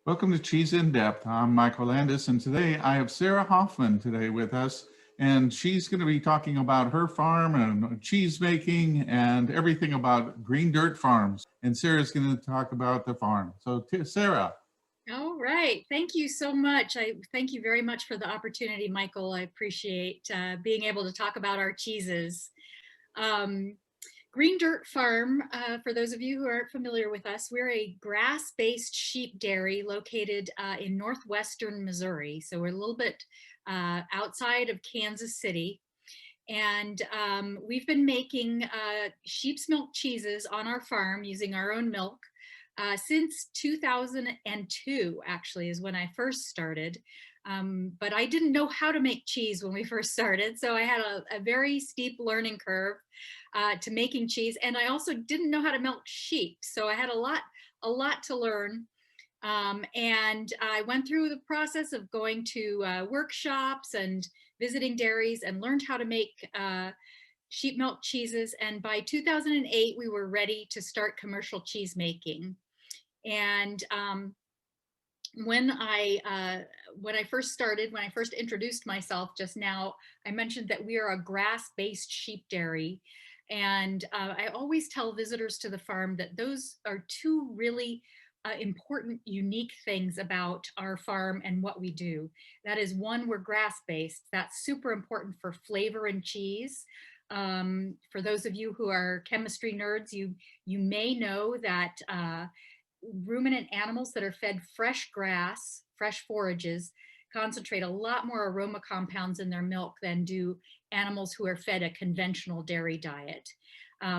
Welcome to Cheese in Depth. I'm Michael Landis, and today I have Sarah Hoffmann today with us, and she's going to be talking about her farm and cheese making and everything about green dirt farms. And Sarah's going to talk about the farm. So, Sarah. All right. Thank you so much. I thank you very much for the opportunity, Michael. I appreciate being able to talk about our cheeses. Um, Green Dirt Farm, for those of you who aren't familiar with us, we're a grass-based sheep dairy located in northwestern Missouri. So we're a little bit outside of Kansas City. And we've been making sheep's milk cheeses on our farm using our own milk since 2002, actually, is when I first started. But I didn't know how to make cheese when we first started. So I had a very steep learning curve to making cheese. And I also didn't know how to milk sheep. So I had a lot to learn. And I went through the process of going to workshops and visiting dairies and learned how to make sheep milk cheeses. And by 2008, we were ready to start commercial cheese making. And when I first started, when I first introduced myself just now, I mentioned that we are a grass-based sheep dairy. And I always tell visitors to the farm that those are two really important, unique things about our farm and what we do. That is, one, we're grass-based. That's super important for flavor in cheese. For those of you who are chemistry nerds, you may know that ruminant animals that are fed fresh grass, fresh forages, concentrate a lot more aroma compounds in their milk than do animals who are fed a conventional dairy diet.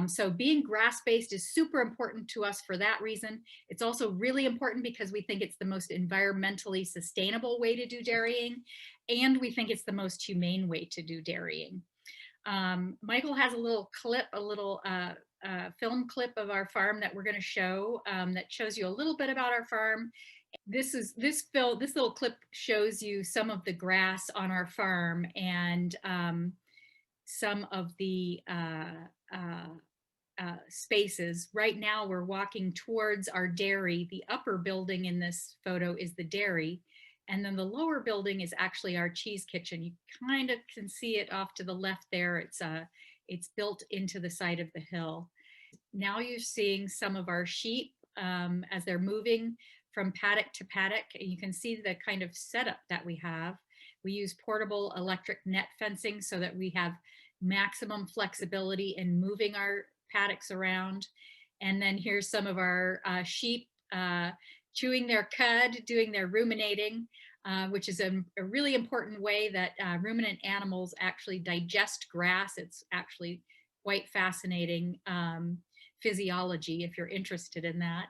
So being grass-based is super important to us for that reason. It's also really important because we think it's the most environmentally sustainable way to do dairying, and we think it's the most humane way to do dairying. Michael has a little clip, a little film clip of our farm that we're going to show that shows you a little bit about our farm. This little clip shows you some of the grass on our farm and some of the spaces. Right now we're walking towards our dairy. The upper building in this photo is the dairy, and then the lower building is actually our cheese kitchen. You kind of can see it off to the left there. It's built into the side of the hill. Now you're seeing some of our sheep as they're moving from paddock to paddock. You can see the kind of setup that we have. We use portable electric net fencing so that we have maximum flexibility in moving our paddocks around. And then here's some of our sheep chewing their cud, doing their ruminating, which is a really important way that ruminant animals actually digest grass. It's actually quite fascinating physiology if you're interested in that.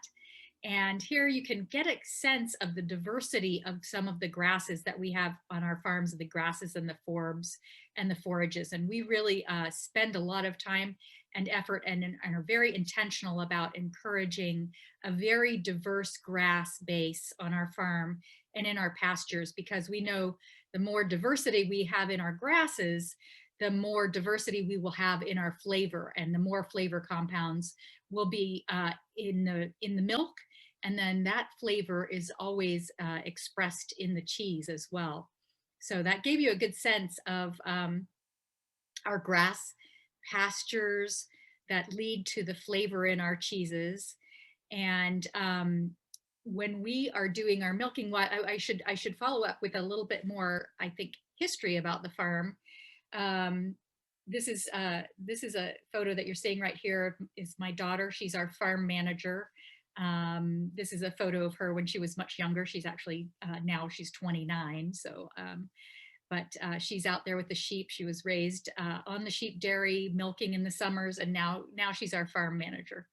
And here you can get a sense of the diversity of some of the grasses that we have on our farms, the grasses and the forbs and the forages. And we really spend a lot of time and effort and are very intentional about encouraging a very diverse grass base on our farm and in our pastures, because we know the more diversity we have in our grasses, the more diversity we will have in our flavor, and the more flavor compounds will be in the milk, and then that flavor is always expressed in the cheese as well. So that gave you a good sense of our grass pastures that lead to the flavor in our cheeses. And when we are doing our milking, I should follow up with a little bit more, I think, history about the farm. This is a photo that you're seeing right here is my daughter. She's our farm manager. This is a photo of her when she was much younger. She's actually now she's 29. So, but she's out there with the sheep. She was raised on the sheep dairy, milking in the summers, and now she's our farm manager.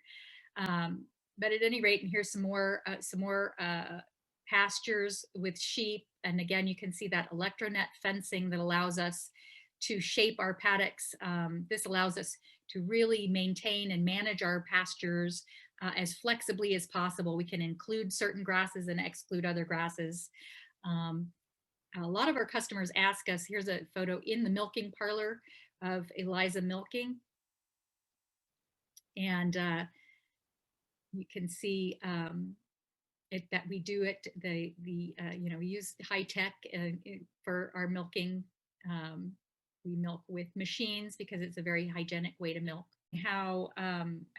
But at any rate, and here's some more pastures with sheep. And again, you can see that electronet fencing that allows us to shape our paddocks. This allows us to really maintain and manage our pastures as flexibly as possible. We can include certain grasses and exclude other grasses. A lot of our customers ask us, here's a photo in the milking parlor of Eliza milking. And you can see that we do it, you know, we use high tech for our milking. We milk with machines because it's a very hygienic way to milk. How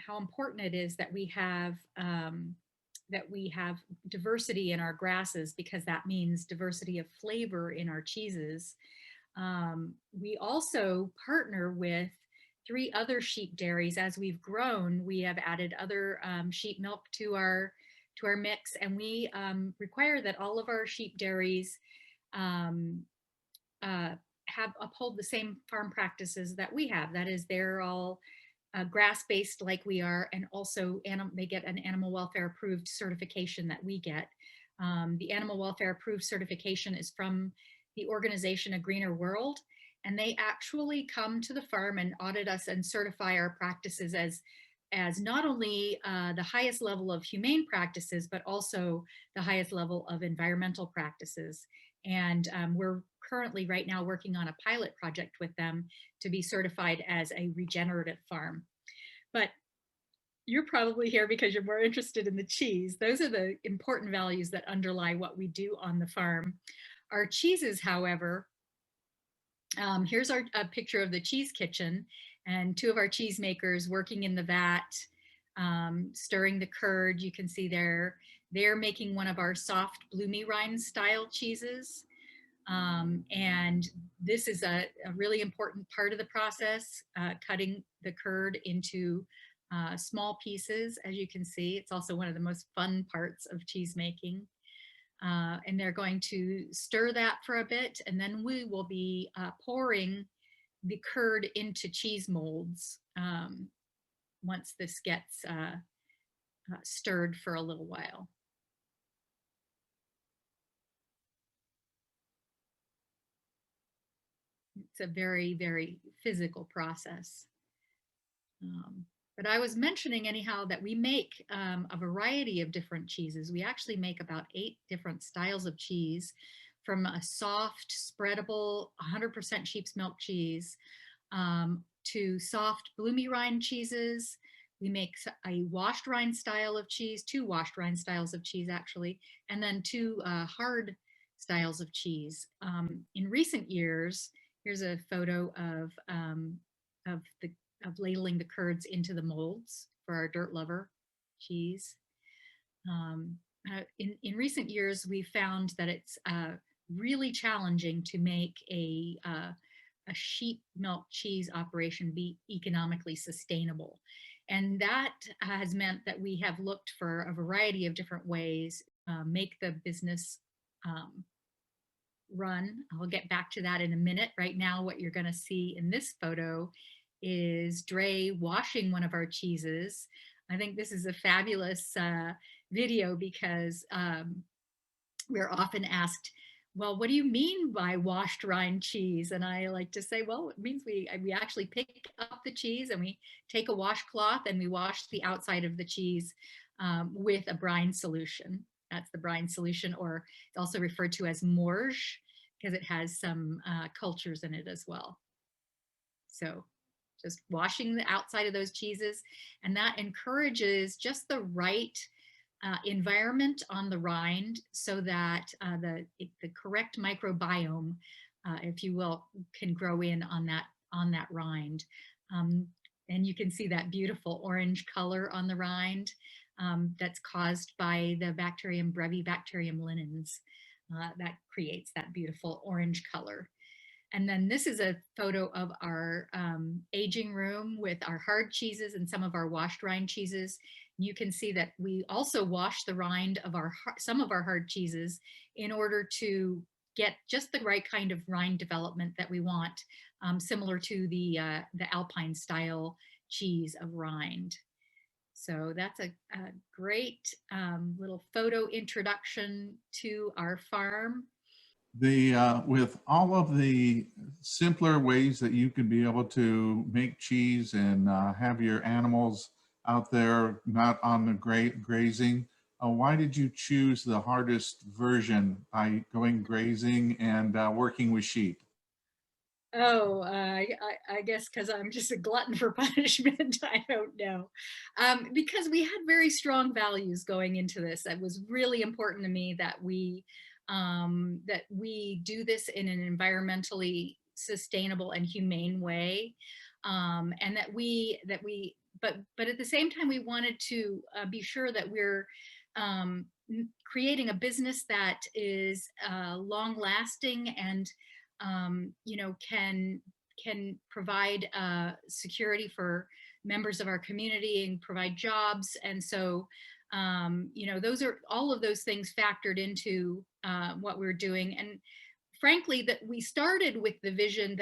important it is that we have diversity in our grasses, because that means diversity of flavor in our cheeses. We also partner with 3 other sheep dairies. As we've grown, we have added other sheep milk to our mix, and we require that all of our sheep dairies uphold the same farm practices that we have. That is, they're all grass-based like we are, and also they get an animal welfare approved certification that we get. The animal welfare approved certification is from the organization A Greener World, and they actually come to the farm and audit us and certify our practices as not only the highest level of humane practices, but also the highest level of environmental practices. And we're currently right now working on a pilot project with them to be certified as a regenerative farm. But you're probably here because you're more interested in the cheese. Those are the important values that underlie what we do on the farm. Our cheeses, however, here's a picture of the cheese kitchen, and 2 of our cheese makers working in the vat, stirring the curd. You can see they're making one of our soft bloomy rind style cheeses. And this is a really important part of the process, cutting the curd into small pieces. As you can see, it's also one of the most fun parts of cheese making. And they're going to stir that for a bit, and then we will be pouring the curd into cheese molds once this gets stirred for a little while. It's a very, very physical process. But I was mentioning anyhow that we make a variety of different cheeses. We actually make about 8 different styles of cheese, from a soft, spreadable, 100% sheep's milk cheese to soft, bloomy rind cheeses. We make a washed rind style of cheese, 2 washed rind styles of cheese actually, and then 2 hard styles of cheese. In recent years, here's a photo of ladling the curds into the molds for our Dirt Lover cheese. In recent years, we found that it's really challenging to make a sheep milk cheese operation be economically sustainable. And that has meant that we have looked for a variety of different ways make the business run. I'll get back to that in a minute. Right now, what you're going to see in this photo is Dre washing one of our cheeses. I think this is a fabulous video because we're often asked, well, what do you mean by washed rind cheese? And I like to say, well, it means we actually pick up the cheese and we take a washcloth and we wash the outside of the cheese with a brine solution. That's the brine solution, or it's also referred to as morge because it has some cultures in it as well. So just washing the outside of those cheeses, and that encourages just the right environment on the rind so that the correct microbiome, if you will, can grow in on that rind. And you can see that beautiful orange color on the rind that's caused by the bacterium Brevibacterium linens. That creates that beautiful orange color. And then this is a photo of our aging room with our hard cheeses and some of our washed rind cheeses. You can see that we also wash the rind of some of our hard cheeses in order to get just the right kind of rind development that we want, similar to the Alpine style cheese of rind. So that's a great little photo introduction to our farm. With all of the simpler ways that you can be able to make cheese and have your animals out there not on the grazing, why did you choose the hardest version by going grazing and working with sheep? Oh, I guess because I'm just a glutton for punishment. I don't know. Because we had very strong values going into this. It was really important to me that we do this in an environmentally sustainable and humane way, and but at the same time, we wanted to be sure that we're creating a business that is long lasting and can provide security for members of our community and provide jobs. And so, those are all of those things factored into what we're doing. And frankly, that we started with the vision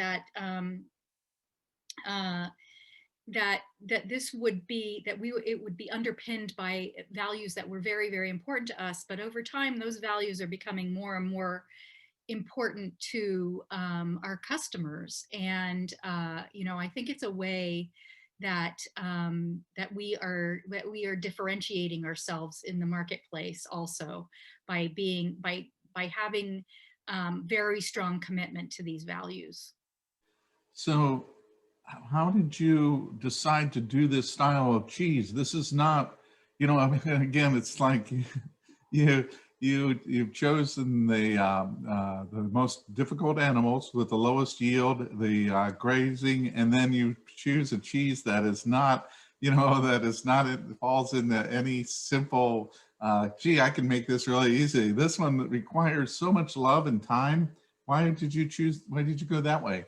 uh, that this would be that we it would be underpinned by values that were very, very important to us. But over time, those values are becoming more and more important to our customers. And I think it's a way that we are differentiating ourselves in the marketplace also by having very strong commitment to these values. So how did you decide to do this style of cheese? This is not, I mean, again, it's like you you've chosen the most difficult animals with the lowest yield, the grazing, and then you choose a cheese that is not, that is not, it falls into any simple, gee, I can make this really easy. This one requires so much love and time. Why did you go that way?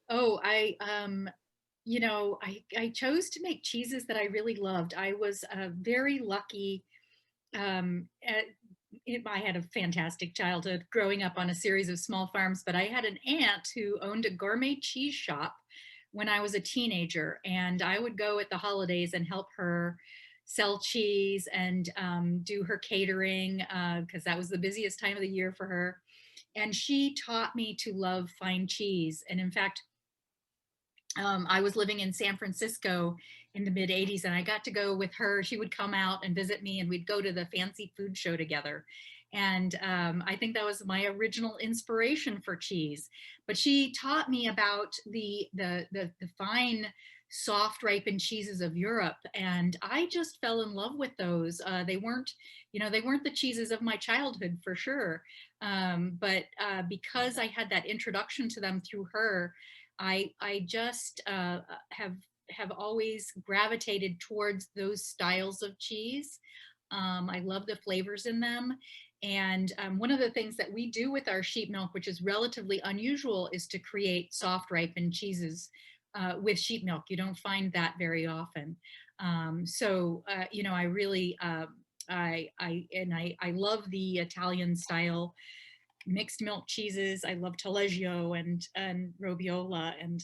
Oh, I chose to make cheeses that I really loved. I was very lucky. At, I had a fantastic childhood growing up on a series of small farms, but I had an aunt who owned a gourmet cheese shop when I was a teenager, and I would go at the holidays and help her sell cheese and do her catering because that was the busiest time of the year for her. And she taught me to love fine cheese. And in fact, I was living in San Francisco in the mid 80s and I got to go with her. She would come out and visit me and we'd go to the fancy food show together. And I think that was my original inspiration for cheese. But she taught me about the fine, soft ripened cheeses of Europe. And I just fell in love with those. They weren't the cheeses of my childhood for sure. But because I had that introduction to them through her, I just have always gravitated towards those styles of cheese. I love the flavors in them. And one of the things that we do with our sheep milk, which is relatively unusual, is to create soft ripened cheeses with sheep milk. You don't find that very often. I really I love the Italian style mixed milk cheeses. I love Taleggio and Robiola, and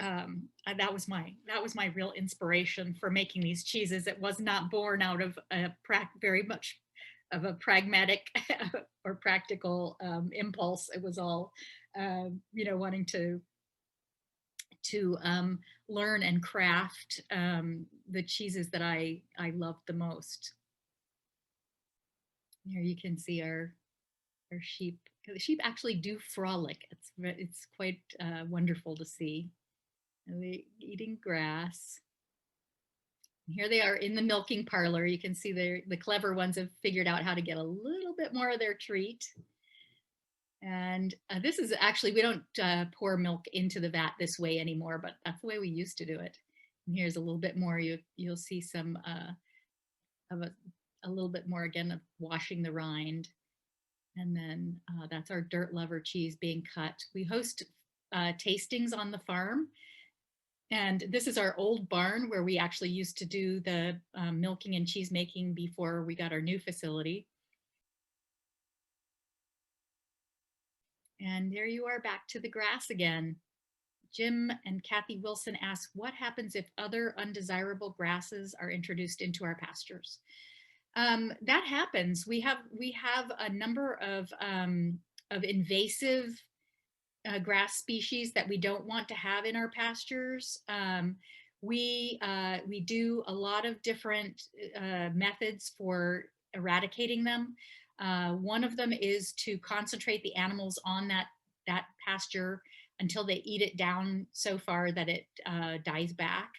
that was my real inspiration for making these cheeses. It was not born out of very much of a pragmatic or practical impulse. It was all wanting to learn and craft the cheeses that I love the most. Here you can see our sheep. The sheep actually do frolic. It's quite wonderful to see. And they eating grass. And here they are in the milking parlor. You can see the clever ones have figured out how to get a little bit more of their treat. And this is actually, we don't pour milk into the vat this way anymore, but that's the way we used to do it. And here's a little bit more. You'll see some of a little bit more again of washing the rind. And then that's our dirt lover cheese being cut. We host tastings on the farm. And this is our old barn where we actually used to do the milking and cheese making before we got our new facility. And there you are back to the grass again. Jim and Kathy Wilson ask, what happens if other undesirable grasses are introduced into our pastures? That happens. We have a number of invasive grass species that we don't want to have in our pastures. We do a lot of different methods for eradicating them. One of them is to concentrate the animals on that pasture until they eat it down so far that it dies back.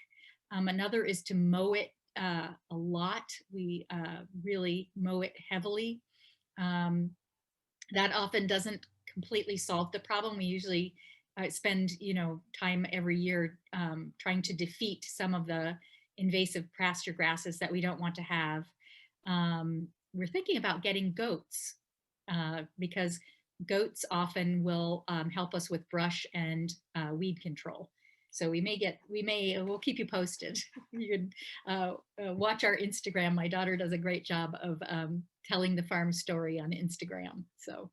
Another is to mow it a lot. We really mow it heavily. That often doesn't completely solve the problem. We usually spend, time every year trying to defeat some of the invasive pasture grasses that we don't want to have. We're thinking about getting goats because goats often will help us with brush and weed control. So we'll keep you posted. You can watch our Instagram. My daughter does a great job of telling the farm story on Instagram. So